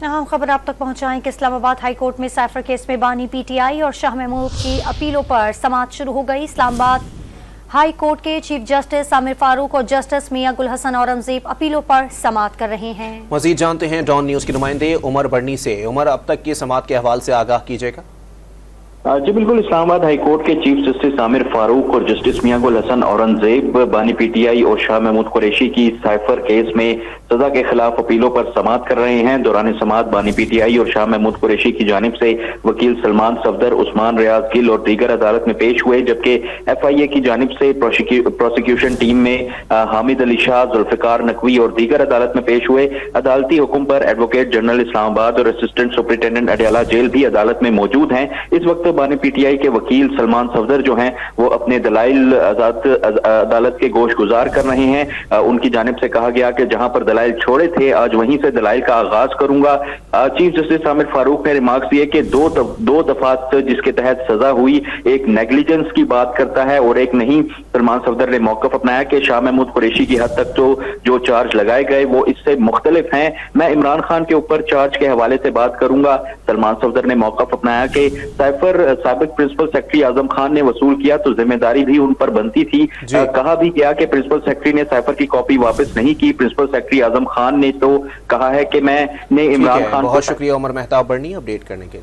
अहम खबर आप तक पहुंचाएं कि इस्लामाबाद हाईकोर्ट में साइफर केस में बानी पीटीआई और शाह महमूद की अपीलों पर समाअत शुरू हो गई। इस्लामाबाद हाई कोर्ट के चीफ जस्टिस आमिर फारूक और जस्टिस मियां गुल हसन औरंगजेब अपीलों पर समाअत कर रहे हैं। मजीद जानते हैं डॉन न्यूज के नुमाइंदे उमर बर्नी से। उमर, अब तक की समाअत के हवाले से आगाह कीजिएगा। जी बिल्कुल, इस्लामाबाद हाईकोर्ट के चीफ जस्टिस आमिर फारूक और जस्टिस मियां गुल हसन औरंगजेब बानी पीटीआई और शाह महमूद कुरैशी की साइफर केस में सजा के खिलाफ अपीलों पर समाअत कर रहे हैं। दौरान समाअत बानी पीटीआई और शाह महमूद कुरैशी की जानिब से वकील सलमान सफदर, उस्मान रियाज गिल और दीगर अदालत में पेश हुए, जबकि FIA की जानिब से प्रोसिक्यूशन टीम में हामिद अली शाह, जुल्फिकार नकवी और दीगर अदालत में पेश हुए। अदालती हुक्म पर एडवोकेट जनरल इस्लामाबाद और असिस्टेंट सुपरिटेंडेंट अडयाला जेल भी अदालत में मौजूद हैं। इस वक्त बानी पीटीआई के वकील सलमान सफदर जो हैं वो अपने दलाइल अदालत के गोश गुजार कर रहे हैं। उनकी जानिब से कहा गया कि जहां पर दलाइल छोड़े थे आज वहीं से दलाइल का आगाज करूंगा। चीफ जस्टिस आमिर फारूक ने रिमार्क्स दिए कि दो दफात जिसके तहत सजा हुई, एक नेग्लिजेंस की बात करता है और एक नहीं। सलमान सफदर ने मौकफ अपनाया कि शाह महमूद कुरैशी की हद तक तो जो चार्ज लगाए गए वो इससे मुख्तलिफ हैं। मैं इमरान खान के ऊपर चार्ज के हवाले से बात करूंगा। सलमान सफदर ने मौकफ अपनाया कि साइफर साबिक प्रिंसिपल सेक्रेटरी आजम खान ने वसूल किया तो जिम्मेदारी भी उन पर बनती थी। कहा भी गया कि प्रिंसिपल सेक्रेटरी ने साइफर की कॉपी वापस नहीं की। प्रिंसिपल सेक्रेटरी आजम खान ने तो कहा है कि मैंने इमरान खान। बहुत शुक्रिया उमर मेहताब बर्नी अपडेट करने के लिए।